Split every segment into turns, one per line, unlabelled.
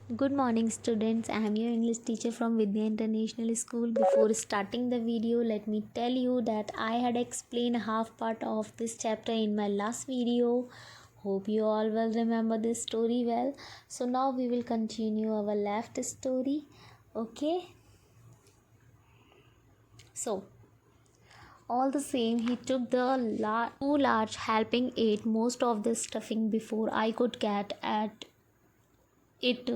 Good morning, students. I am your English teacher from Vidya International School. Before starting the video, let me tell you that I had explained half part of this chapter in my last video. Hope you all will remember this story well. So now we will continue our left story. Okay. So all the same, he took the two large helping, ate most of the stuffing before I could get at it.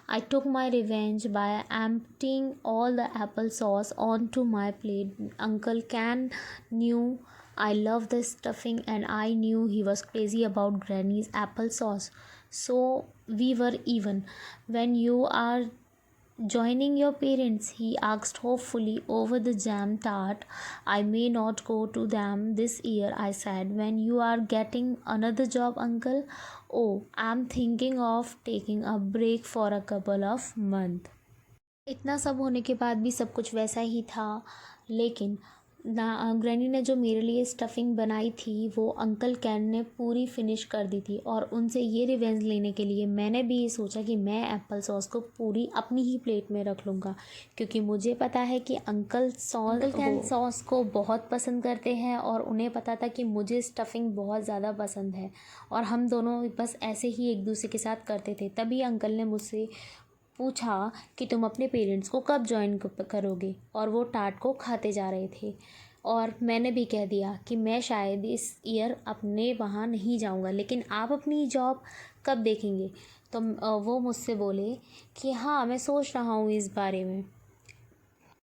I took my revenge by emptying all the applesauce onto my plate. Uncle Can knew I loved the stuffing, and I knew he was crazy about Granny's applesauce. So we were even. When you are joining your parents, he asked hopefully over the jam tart. I may not go to them this year, I said. When you are getting another job, uncle? Oh, I'm thinking of taking a break for a couple of months. इतना सब होने के बाद भी सब कुछ वैसा ही था, लेकिन ग्रैनी ने जो मेरे लिए स्टफिंग बनाई थी वो अंकल कैन ने पूरी फिनिश कर दी थी। और उनसे ये रिवेंज लेने के लिए मैंने भी ये सोचा कि मैं एप्पल सॉस को पूरी अपनी ही प्लेट में रख लूँगा, क्योंकि मुझे पता है कि अंकल कैन सॉस को बहुत पसंद करते हैं और उन्हें पता था कि मुझे स्टफिंग बहुत ज़्यादा पसंद है, और हम दोनों बस ऐसे ही एक दूसरे के साथ करते थे। तभी अंकल ने मुझसे पूछा कि तुम अपने पेरेंट्स को कब ज्वाइन करोगे, और वो टार्ट को खाते जा रहे थे। और मैंने भी कह दिया कि मैं शायद इस ईयर अपने वहाँ नहीं जाऊँगा, लेकिन आप अपनी जॉब कब देखेंगे? तो वो मुझसे बोले कि हाँ, मैं सोच रहा हूँ इस बारे में,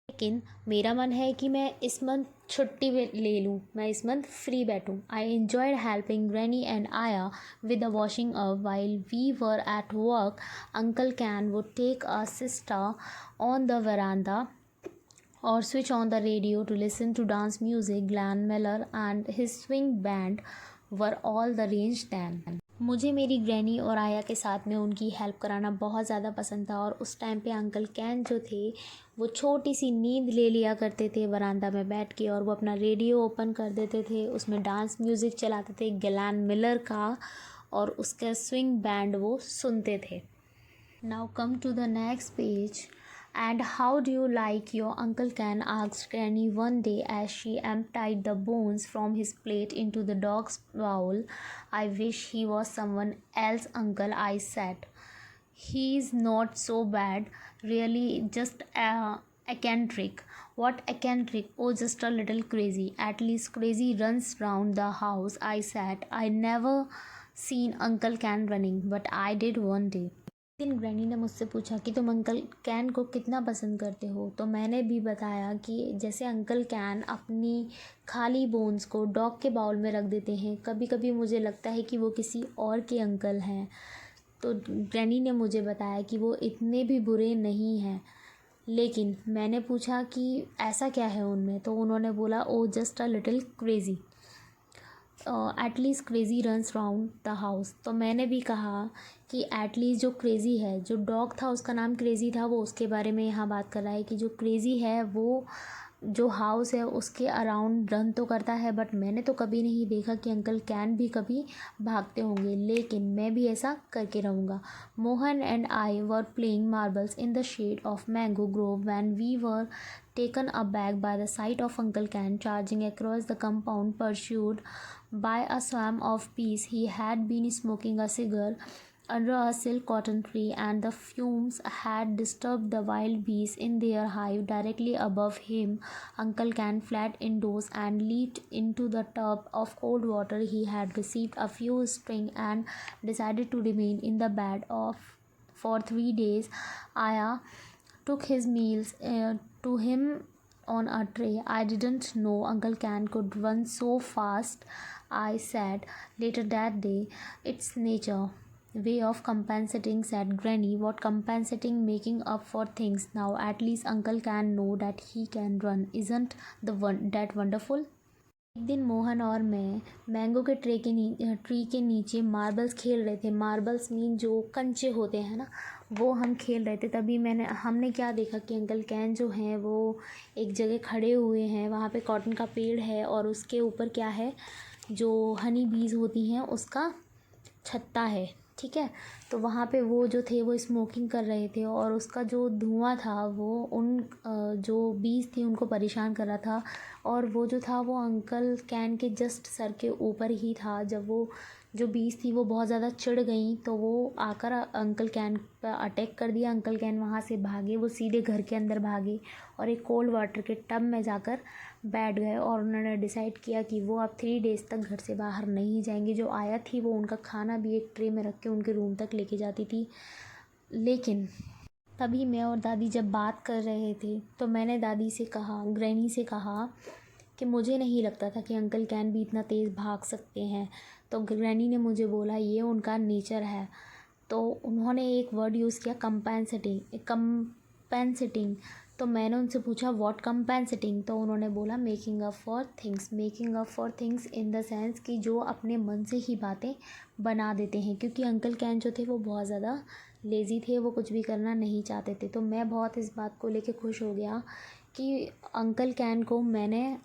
लेकिन मेरा मन है कि मैं इस मंथ छुट्टी ले लूँ, मैं इस मंथ फ्री बैठूँ। I enjoyed helping granny and आया with the washing up while we were at work. Uncle Can would take a siesta on the veranda or switch on the radio to listen to dance music. Glenn Miller and his swing band were all the rage then. मुझे मेरी granny और आया के साथ में उनकी help कराना बहुत ज़्यादा पसंद था, और उस टाइम पे अंकल कैन जो थे वो छोटी सी नींद ले लिया करते थे वरांदा में बैठ के, और वो अपना रेडियो ओपन कर देते थे, उसमें डांस म्यूज़िक चलाते थे ग्लैन मिलर का, और उसका स्विंग बैंड वो सुनते थे। Now come to the next page. And how do you like your Uncle Can? Asked Granny one day as she emptied the bones from his plate into the dog's bowl. I wish he was someone else, Uncle, I said. He's not so bad, really, just eccentric. What eccentric? Oh, just a little crazy. At least crazy runs round the house, I said. I never seen Uncle Can running, but I did one day. दिन granny ने मुझसे पूछा कि तुम uncle can को कितना पसंद करते हो, तो मैंने भी बताया कि जैसे अंकल कैन अपनी खाली बोन्स को डॉग के बाउल में रख देते हैं, कभी कभी मुझे लगता है कि वो किसी और के अंकल हैं। तो ग्रैनी ने मुझे बताया कि वो इतने भी बुरे नहीं हैं, लेकिन मैंने पूछा कि ऐसा क्या है उनमें, तो उन्होंने बोला oh just a little crazy, at least crazy runs round the house. तो मैंने भी कहा कि एटलीस्ट जो क्रेज़ी है, जो डॉग था उसका नाम क्रेज़ी था, वो उसके बारे में यहाँ बात कर रहा है कि जो क्रेज़ी है वो जो हाउस है उसके अराउंड रन तो करता है, बट मैंने तो कभी नहीं देखा कि अंकल कैन भी कभी भागते होंगे, लेकिन मैं भी ऐसा करके रहूँगा। Mohan and I were playing marbles in the shade of mango grove when we were taken aback by the sight of Uncle Can charging across the compound, pursued by a swarm of bees. He had been smoking a cigar under a silk cotton tree, and the fumes had disturbed the wild bees in their hive directly above him. Uncle Can fled indoors and leaped into the tub of cold water he had received a few string, and decided to remain in the bed for 3 days. Aya took his meals to him on a tray. I didn't know Uncle Can could run so fast, I said later that day. It's nature way of compensating, said Granny. What compensating? Making up for things. Now at least Uncle Can know that he can run. Isn't that wonderful? एक दिन मोहन और मैं mango के tree के नीचे marbles खेल रहे थे। मार्बल्स मीन जो कंचे होते हैं ना, वो हम खेल रहे थे। तभी हमने क्या देखा कि अंकल कैन जो हैं वो एक जगह खड़े हुए हैं, वहाँ पे कॉटन का पेड़ है, और उसके ऊपर क्या है, जो हनी बीज होती हैं उसका छत्ता है। ठीक है। तो वहाँ पे वो जो थे वो स्मोकिंग कर रहे थे और उसका जो धुआं था वो उन जो बीज थी उनको परेशान कर रहा था। और वो जो था वो अंकल कैन के जस्ट सर के ऊपर ही था। जब वो जो बीज थी वो बहुत ज़्यादा चिढ़ गई तो वो आकर अंकल कैन पर अटैक कर दिया। अंकल कैन वहाँ से भागे, वो सीधे घर के अंदर भागे और एक कोल्ड वाटर के टब में जाकर बैठ गए। और उन्होंने डिसाइड किया कि वो अब 3 डेज़ तक घर से बाहर नहीं जाएंगे। जो आया थी वो उनका खाना भी एक ट्रे में रख के उनके रूम तक लेके जाती थी। लेकिन तभी मैं और दादी जब बात कर रहे थे तो मैंने दादी से कहा, ग्रैनी से कहा कि मुझे नहीं लगता था कि अंकल कैन भी इतना तेज़ भाग सकते हैं। तो ग्रैनी ने मुझे बोला ये उनका नेचर है। तो उन्होंने एक वर्ड यूज़ किया, कंपेंसेटिंग। कंपेंसेटिंग। तो मैंने उनसे पूछा व्हाट कंपेंसेटिंग। तो उन्होंने बोला making up for things. Making up for things in the sense कि जो अपने मन से ही बातें बना देते हैं। क्योंकि अंकल कैन जो थे वो बहुत ज़्यादा लेज़ी थे, वो कुछ भी करना नहीं चाहते थे। तो मैं बहुत इस बात को लेके खुश हो गया कि अंकल कैन को मैंने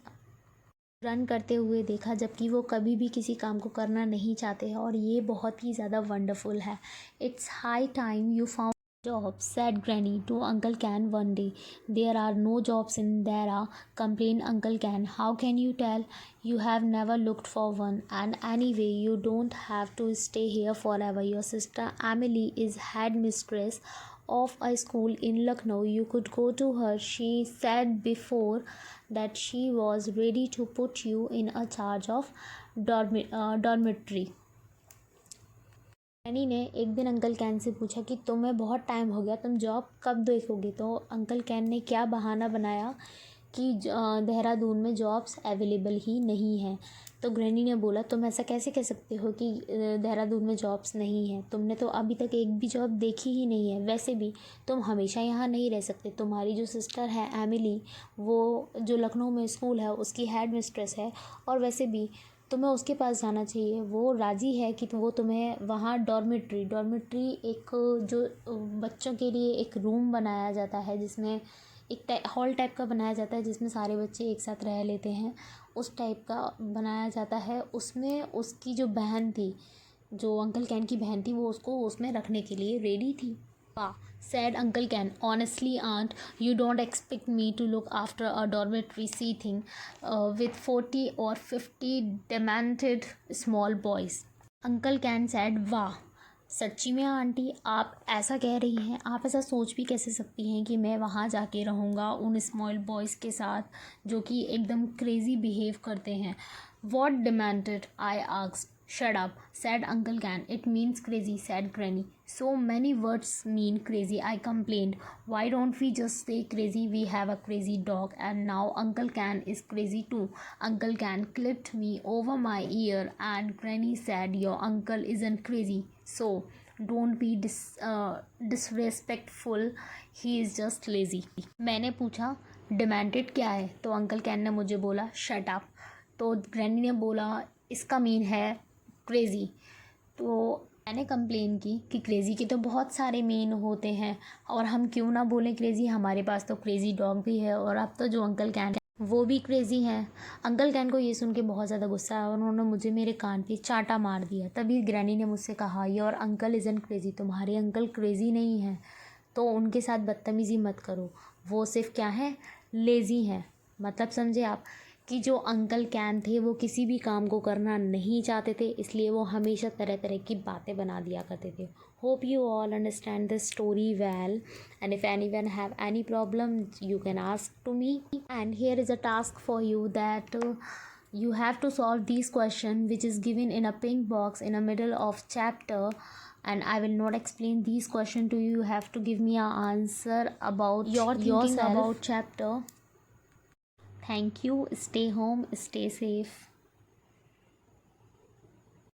रन करते हुए देखा, जबकि वो कभी भी किसी काम को करना नहीं चाहते हैं। और ये बहुत ही ज़्यादा वंडरफुल है। It's high time you found job, said Granny to Uncle Can one day. There are no jobs in Dara, complained Uncle Can. How can you tell? You have never looked for one. And anyway, you don't have to stay here forever. Your sister Emily is headmistress of a school in Lucknow. You could go to her. She said before that she was ready to put you in a charge of dormitory. Granny ने एक दिन uncle can say पूछा कि तुम्हें बहुत time हो गया, तुम जॉब कब देखोगे। तो अंकल कैन ने क्या बहाना बनाया कि देहरादून में जॉब्स अवेलेबल ही नहीं हैं। तो ग्रैनी ने बोला तुम ऐसा कैसे कह सकते हो कि देहरादून में जॉब्स नहीं हैं, तुमने तो अभी तक एक भी जॉब देखी ही नहीं है। वैसे भी तुम हमेशा यहाँ नहीं रह सकते। तुम्हारी जो सिस्टर है एमिली, वो जो लखनऊ में स्कूल है उसकी हेड मिस्ट्रेस है। और वैसे भी तुम्हें उसके पास जाना चाहिए। वो राज़ी है कि वो तुम्हें वहाँ डॉर्मेट्री एक जो बच्चों के लिए एक रूम बनाया जाता है, जिसमें एक हॉल टाइप का बनाया जाता है जिसमें सारे बच्चे एक साथ रह लेते हैं, उस टाइप का बनाया जाता है। उसमें उसकी जो बहन थी, जो अंकल कैन की बहन थी, वो उसको उसमें रखने के लिए रेडी थी। वाह, said Uncle Ken. Honestly, Aunt, you don't expect me to look after a dormitory seating with 40 or 50 demented small boys. Uncle Ken said, वाह, सच्ची में आंटी आप ऐसा कह रही हैं? आप ऐसा सोच भी कैसे सकती हैं कि मैं वहाँ जाके रहूँगा उन स्मॉल बॉयज़ के साथ जो कि एकदम क्रेज़ी बिहेव करते हैं। What demented? I asked. Shut up, said Uncle Can. It means crazy, said Granny. So many words mean crazy, I complained. Why don't we just say crazy? We have a crazy dog, and now Uncle Can is crazy too. Uncle Can clipped me over my ear, and Granny said, your uncle isn't crazy. So don't be disrespectful. He is just lazy. मैंने पूछा demented क्या है, तो uncle can ने मुझे बोला shut up. तो granny ने बोला इसका मीन है क्रेज़ी। तो मैंने कंप्लेन की कि क्रेज़ी के तो बहुत सारे मीन होते हैं और हम क्यों ना बोलें क्रेज़ी, हमारे पास तो क्रेज़ी डॉग भी है और अब तो जो अंकल कैन है वो भी क्रेज़ी हैं। अंकल कैन को ये सुन के बहुत ज़्यादा गुस्सा आया और उन्होंने मुझे मेरे कान पे चाटा मार दिया। तभी ग्रैनी ने मुझसे कहा योर अंकल इज़न्ट क्रेज़ी, तुम्हारे अंकल क्रेज़ी नहीं हैं, तो उनके साथ बदतमीज़ी मत करो। वो सिर्फ क्या है, लेज़ी हैं। मतलब समझे आप कि जो अंकल कैन थे वो किसी भी काम को करना नहीं चाहते थे, इसलिए वो हमेशा तरह तरह की बातें बना दिया करते थे। Hope you all understand this story well, and if anyone have any problem you can ask to me, and here is a task for you that you have to solve these question which is given in a pink box in the middle of chapter, and I will not explain these question to you. You have to give me an answer about your thinking yourself about chapter. Thank you. Stay home, stay safe.